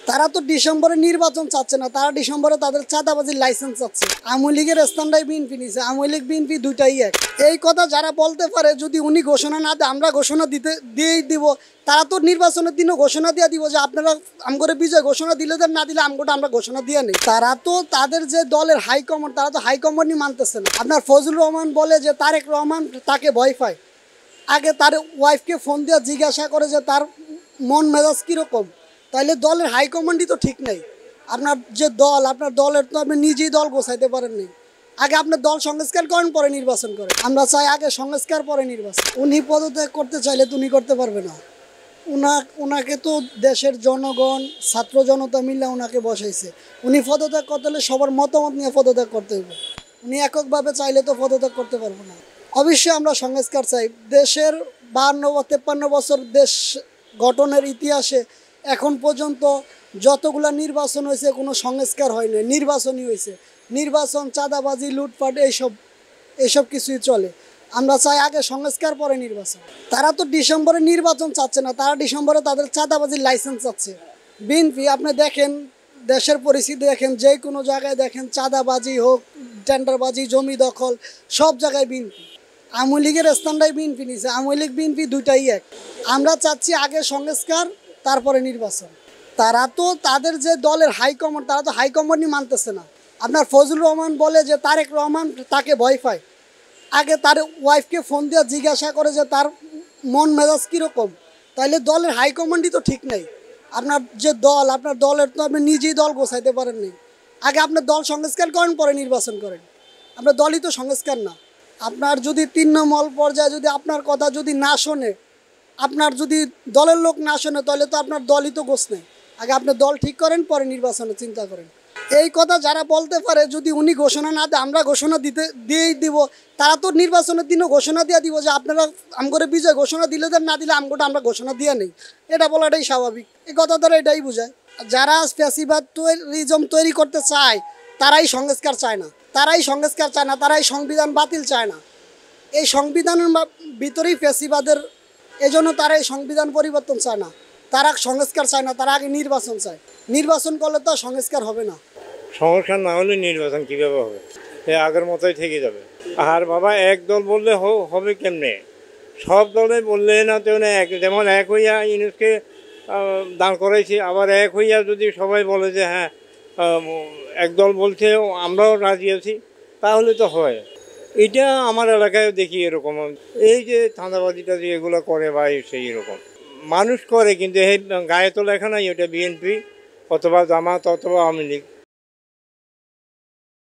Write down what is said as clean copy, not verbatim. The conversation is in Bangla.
তারা তো ডিসেম্বরে নির্বাচন চাচ্ছে না, তারা ডিসেম্বরে তাদের চাঁদাবাজির লাইসেন্স চাচ্ছে। আওয়ামী লীগের স্থানটাই বিএনপি নিছে, আওয়ামী লীগ বিএনপি দুইটাই এক। এই কথা যারা বলতে পারে যদি উনি ঘোষণা না দেয় আমরা ঘোষণা দিয়েই দিব, তারা তো নির্বাচনের দিনও ঘোষণা দিয়ে দিব যে আপনারা আমগরে বিজয় ঘোষণা দিলে দেন, না দিলে আমগোটা আমরা ঘোষণা দিয়ে নেই। তারা তো তাদের যে দলের হাইকমান্ড, তারা তো হাইকমান্ডই মানতেছে না। আপনার ফজলুর রহমান বলে যে তারেক রহমান তাকে ভয় পায়, আগে তার ওয়াইফকে ফোন দিয়ে জিজ্ঞাসা করে যে তার মন মেজাজ কীরকম। তাইলে দলের হাইকমান্ডই তো ঠিক নেই। আপনার যে দল, আপনার দলের তো আপনি নিজেই দল গোছাইতে পারেননি। আগে আপনার দল সংস্কার করেন, পরে নির্বাচন করেন। আমরা চাই আগে সংস্কার পরে নির্বাচন। উনি পদত্যাগ করতে চাইলে তো উনি করতে পারবে না। ওনাকে তো দেশের জনগণ, ছাত্র জনতা মিলে ওনাকে বসাইছে। উনি পদত্যাগ করতে হলে সবার মতামত নিয়ে পদত্যাগ করতে হবে। উনি এককভাবে চাইলে তো পদত্যাগ করতে পারবো না। অবশ্যই আমরা সংস্কার চাই। দেশের 52 বা 53 বছর দেশ গঠনের ইতিহাসে এখন পর্যন্ত যতগুলা নির্বাচন হয়েছে কোনো সংস্কার হয়নি, নির্বাচনই হয়েছে। নির্বাচন, চাঁদাবাজি, লুটপাট এইসব কিছুই চলে। আমরা চাই আগে সংস্কার পরে নির্বাচন। তারা তো ডিসেম্বরে নির্বাচন চাচ্ছে না, তারা ডিসেম্বরে তাদের চাঁদাবাজির লাইসেন্স চাচ্ছে। বিএনপি আপনি দেখেন, দেশের পরিস্থিতি দেখেন, যে কোনো জায়গায় দেখেন চাঁদাবাজি হোক, টেন্ডারবাজি, জমি দখল, সব জায়গায় বিএনপি। আওয়ামী লীগের স্থানটাই বিএনপি নিছে, আওয়ামী লীগ বিএনপি দুইটাই এক। আমরা চাচ্ছি আগে সংস্কার তারপরে নির্বাচন। তারা তো তাদের যে দলের হাইকমান্ড, তারা তো হাইকমান্ডই মানতেছে না। আপনার ফজলুর রহমান বলে যে তারেক রহমান তাকে ভয় পায়, আগে তার ওয়াইফকে ফোন দিয়ে জিজ্ঞাসা করে যে তার মন মেজাজ কীরকম। তাইলে দলের হাইকমান্ডই তো ঠিক নেই। আপনার যে দল, আপনার দলের তো আপনি নিজেই দল গোছাইতে পারেননি। আগে আপনার দল সংস্কার করেন, পরে নির্বাচন করেন। আপনার দলই তো সংস্কার না। আপনার যদি তৃণমূল পর্যায়ে যদি আপনার কথা যদি না শোনে, আপনার যদি দলের লোক না শোনে, তাহলে তো আপনার দলই তো গোছ নেই। আগে আপনার দল ঠিক করেন, পরে নির্বাচনে চিন্তা করেন। এই কথা যারা বলতে পারে যদি উনি ঘোষণা না দেয় আমরা ঘোষণা দিয়েই দিব, তারা তো নির্বাচনের দিনও ঘোষণা দিয়ে দিব যে আপনারা আমগরে বিজয় ঘোষণা দিলে দেন, না দিলে আমগোটা আমরা ঘোষণা দিয়ে নেই। এটা বলাটাই স্বাভাবিক। এই কথা দ্বারা এটাই বোঝায়। যারা ফ্যাসিবাদ তৈরি করতে চায় তারাই সংস্কার চায় না, তারাই সংস্কার চায় না, তারাই সংবিধান বাতিল চায় না। এই সংবিধানের ভিতরেই ফ্যাসিবাদের, এজন্য তারা এই সংবিধান পরিবর্তন চায় না, তারা সংস্কার চায় না, তারা আগে নির্বাচন চায়। নির্বাচন করলে তো সংস্কার হবে না। সংস্কার না হলে নির্বাচন কীভাবে হবে? এ আগের মতোই থেকে যাবে। আর বাবা, এক দল বললে হবে কেমনে? সব দলে বললে না তো এক, যেমন এক হইয়া ইউনুসকে দান করাইছি, আবার এক হইয়া যদি সবাই বলে যে হ্যাঁ এক দল বলছে আমরাও রাজি আছি, তাহলে তো হয়। এটা আমার এলাকায় দেখি এরকম। এই যে চাঁদাবাজিটা যে এগুলো করে বা সেই এরকম মানুষ করে, কিন্তু এই গায়ে তো লেখা নাই ওটা বিএনপি অথবা জামাত অথবা আওয়ামী লীগ।